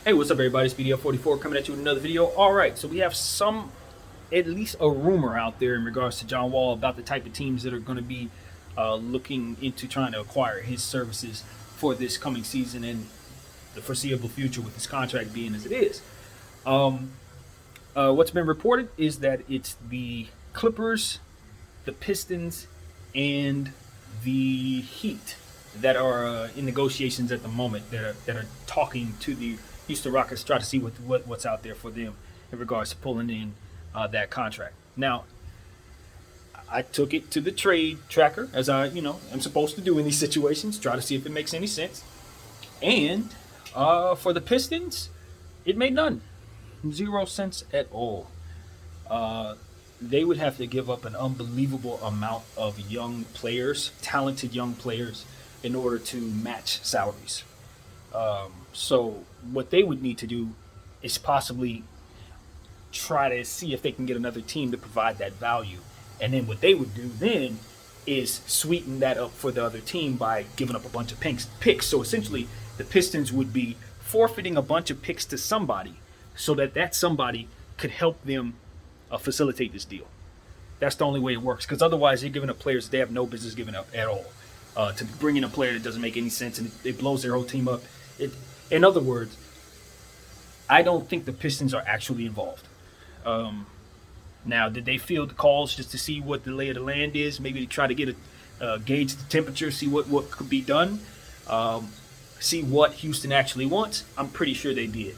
Hey, what's up, everybody? It's BDF44 coming at you with another video. All right, so we have at least a rumor out there in regards to John Wall about the type of teams that are going to be looking into trying to acquire his services for this coming season and the foreseeable future, with his contract being as it is. What's been reported is that it's the Clippers, the Pistons, and the Heat that are in negotiations at the moment, that are talking to the Houston Rockets, try to see what's out there for them in regards to pulling in that contract. Now, I took it to the trade tracker, as I'm supposed to do in these situations, try to see if it makes any sense. And for the Pistons, it made none, 0 cents at all. They would have to give up an unbelievable amount of young players, talented young players, in order to match salaries. So what they would need to do is possibly try to see if they can get another team to provide that value. And then what they would do then is sweeten that up for the other team by giving up a bunch of picks. So essentially, the Pistons would be forfeiting a bunch of picks to somebody so that somebody could help them facilitate this deal. That's the only way it works, because otherwise they're giving up players they have no business giving up at all. To bring in a player that doesn't make any sense, and it blows their whole team up. In other words, I don't think the Pistons are actually involved. Now, did they field the calls just to see what the lay of the land is? Maybe to try to get gauge the temperature, see what could be done, see what Houston actually wants? I'm pretty sure they did.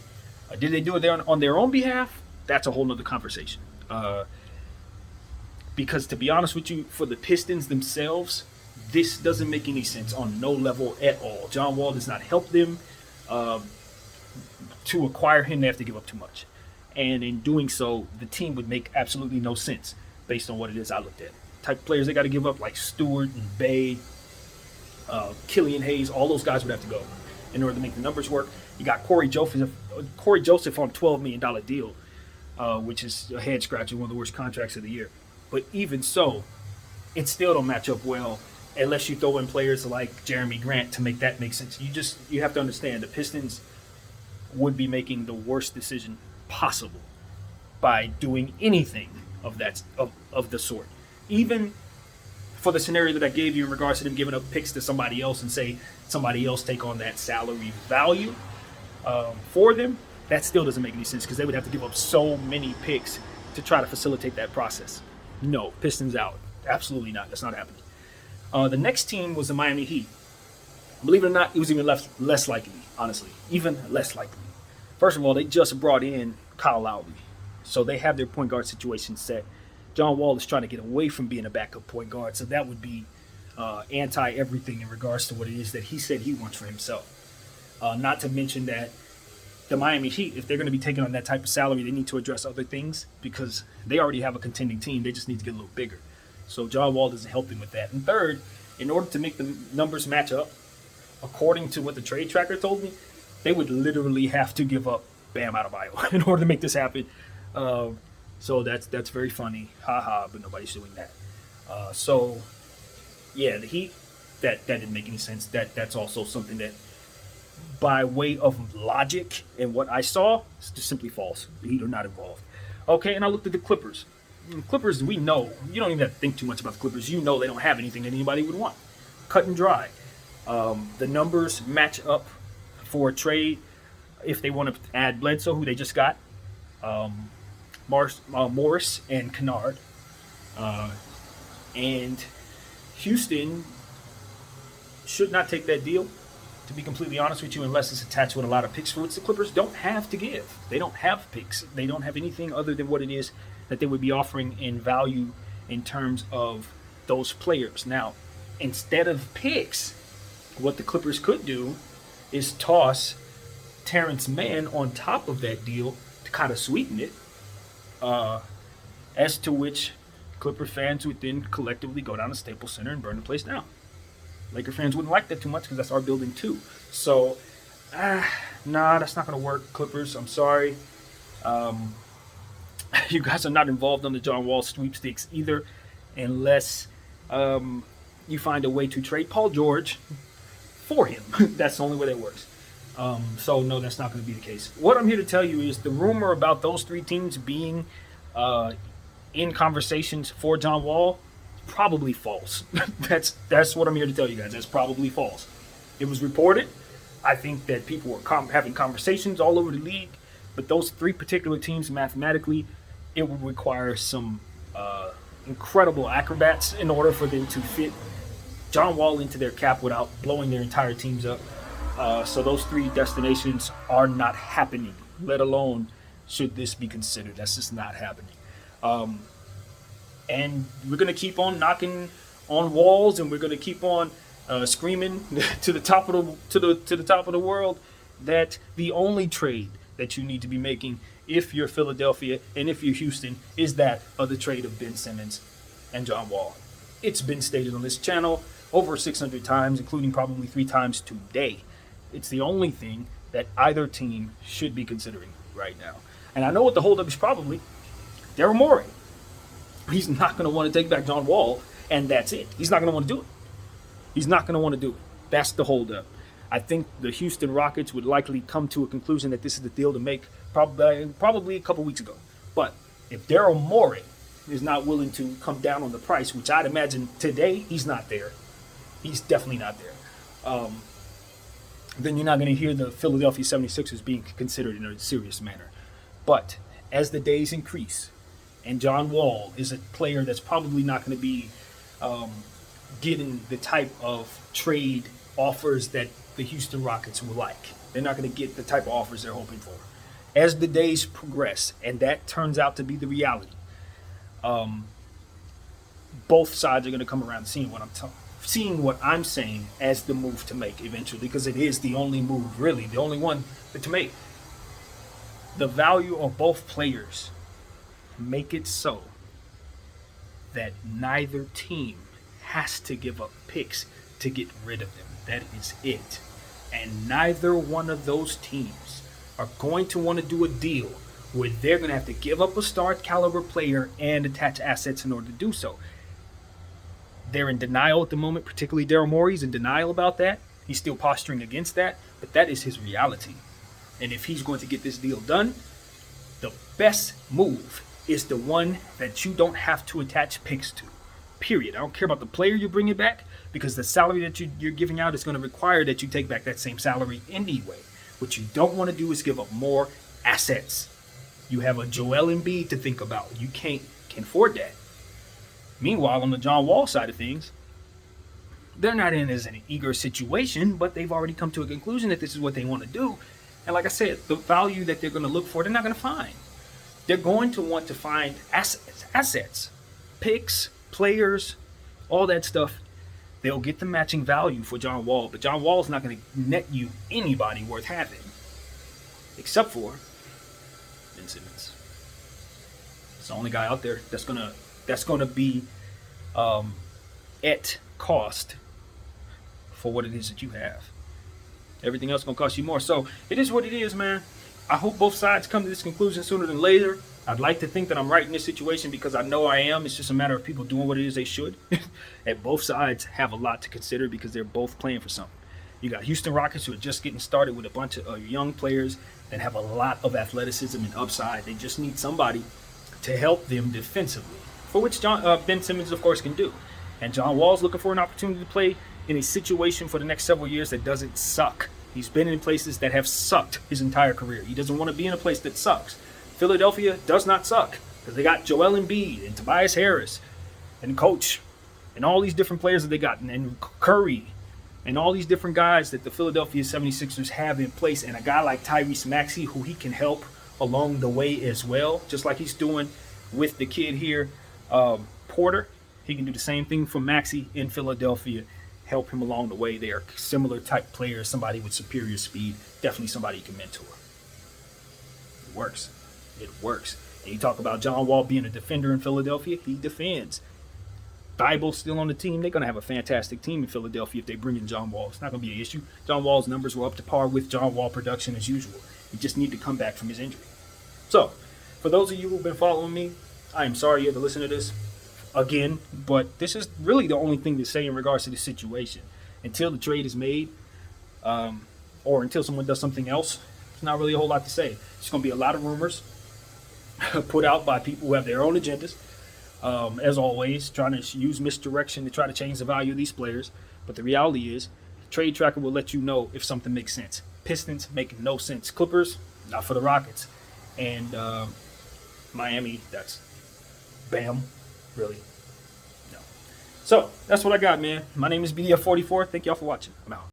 Did they do it on their own behalf? That's a whole nother conversation. Because to be honest with you, for the Pistons themselves, this doesn't make any sense on no level at all. John Wall does not help them. To acquire him, they have to give up too much. And in doing so, the team would make absolutely no sense based on what it is I looked at. Type of players they got to give up, like Stewart and Bay, Killian Hayes, all those guys would have to go in order to make the numbers work. You got Corey Joseph on a $12 million deal, which is a head scratcher, one of the worst contracts of the year. But even so, it still don't match up well unless you throw in players like Jeremy Grant to make that make sense. You have to understand the Pistons would be making the worst decision possible by doing anything of the sort. Even for the scenario that I gave you in regards to them giving up picks to somebody else and say somebody else take on that salary value for them, that still doesn't make any sense, because they would have to give up so many picks to try to facilitate that process. No, Pistons out. Absolutely not. That's not happening. The next team was the Miami Heat. Believe it or not, it was even less likely, honestly. Even less likely. First of all, they just brought in Kyle Lowry. So they have their point guard situation set. John Wall is trying to get away from being a backup point guard, so that would be anti-everything in regards to what it is that he said he wants for himself. Not to mention that the Miami Heat, if they're going to be taking on that type of salary, they need to address other things, because they already have a contending team. They just need to get a little bigger. So John Wall doesn't help them with that. And third, in order to make the numbers match up, according to what the trade tracker told me, they would literally have to give up Bam Adebayo in order to make this happen. So that's very funny. Ha, but nobody's doing that. So, yeah, the Heat, that didn't make any sense. That's also something that, by way of logic and what I saw, it's just simply false. The Heat are not involved. Okay, and I looked at the Clippers. Clippers, we know. You don't even have to think too much about the Clippers. You know they don't have anything that anybody would want. Cut and dry. The numbers match up for a trade if they want to add Bledsoe, who they just got, Morris and Kennard. And Houston should not take that deal, to be completely honest with you, unless it's attached with a lot of picks, for which the Clippers don't have to give. They don't have picks. They don't have anything other than what it is that they would be offering in value in terms of those players. Now, instead of picks, what the Clippers could do is toss Terrence Mann on top of that deal to kind of sweeten it, as to which Clipper fans would then collectively go down to Staples Center and burn the place down. Laker fans wouldn't like that too much, because that's our building too. So, nah, that's not going to work, Clippers. I'm sorry. You guys are not involved on the John Wall sweepstakes either, unless you find a way to trade Paul George for him. That's the only way that works. So no, that's not going to be the case. What I'm here to tell you is the rumor about those three teams being uh, in conversations for John Wall, probably false. That's what I'm here to tell you guys. That's probably false. It was reported. I think that people were having conversations all over the league, but those three particular teams, mathematically, it would require some incredible acrobats in order for them to fit John Wall into their cap without blowing their entire teams up. So those three destinations are not happening, let alone should this be considered. That's just not happening. And we're going to keep on knocking on walls, and we're going to keep on screaming to the top of the top of the world that the only trade that you need to be making if you're Philadelphia and if you're Houston is that of the trade of Ben Simmons and John Wall. It's been stated on this channel over 600 times, including probably 3 times today. It's the only thing that either team should be considering right now. And I know what the holdup is probably. Daryl Morey. He's not going to want to take back John Wall, and that's it. He's not going to want to do it. He's not going to want to do it. That's the holdup. I think the Houston Rockets would likely come to a conclusion that this is the deal to make probably a couple weeks ago. But if Daryl Morey is not willing to come down on the price, which I'd imagine today he's not there. He's definitely not there. Then you're not going to hear the Philadelphia 76ers being considered in a serious manner. But as the days increase, and John Wall is a player that's probably not going to be getting the type of trade offers that the Houston Rockets would like. They're not going to get the type of offers they're hoping for. As the days progress, and that turns out to be the reality, both sides are going to come around seeing what I'm saying as the move to make eventually, because it is the only move, really, the only one to make. The value of both players make it so that neither team has to give up picks to get rid of them. That is it. And neither one of those teams are going to want to do a deal where they're going to have to give up a star caliber player and attach assets in order to do so. They're in denial at the moment, particularly Daryl Morey's in denial about that. He's still posturing against that, but that is his reality. And if he's going to get this deal done, the best move is the one that you don't have to attach picks to. Period. I don't care about the player you're bringing back, because the salary that you're giving out is going to require that you take back that same salary anyway. What you don't want to do is give up more assets. You have a Joel Embiid to think about. You can't afford that. Meanwhile, on the John Wall side of things, they're not in as an eager situation, but they've already come to a conclusion that this is what they want to do. And like I said, the value that they're going to look for, they're not going to find. They're going to want to find assets, picks, players, all that stuff. They'll get the matching value for John Wall, but John Wall is not going to net you anybody worth having, except for Ben Simmons. It's the only guy out there that's gonna be at cost for what it is that you have. Everything else gonna cost you more. So it is what it is, man. I hope both sides come to this conclusion sooner than later. I'd like to think that I'm right in this situation, because I know I am. It's just a matter of people doing what it is they should. And both sides have a lot to consider, because they're both playing for something. You got Houston Rockets, who are just getting started with a bunch of young players that have a lot of athleticism and upside. They just need somebody to help them defensively, for which Ben Simmons, of course, can do. And John Wall's looking for an opportunity to play in a situation for the next several years that doesn't suck. He's been in places that have sucked his entire career. He doesn't want to be in a place that sucks. Philadelphia does not suck, because they got Joel Embiid and Tobias Harris and Coach and all these different players that they got, and Curry and all these different guys that the Philadelphia 76ers have in place, and a guy like Tyrese Maxey, who he can help along the way as well, just like he's doing with the kid here, Porter. He can do the same thing for Maxey in Philadelphia, help him along the way. They are similar type players, somebody with superior speed, definitely somebody you can mentor. It works. It works. And you talk about John Wall being a defender in Philadelphia, he defends. Bible's still on the team. They're going to have a fantastic team in Philadelphia if they bring in John Wall. It's not going to be an issue. John Wall's numbers were up to par with John Wall production as usual. He just need to come back from his injury. So, for those of you who've been following me, I am sorry you had to listen to this again, but this is really the only thing to say in regards to the situation. Until the trade is made, or until someone does something else, there's not really a whole lot to say. It's going to be a lot of rumors put out by people who have their own agendas. As always, trying to use misdirection to try to change the value of these players. But the reality is, Trade Tracker will let you know if something makes sense. Pistons make no sense. Clippers, not for the Rockets. And Miami, that's bam, really, no. So that's what I got, man. My name is BDF44. Thank y'all for watching. I'm out.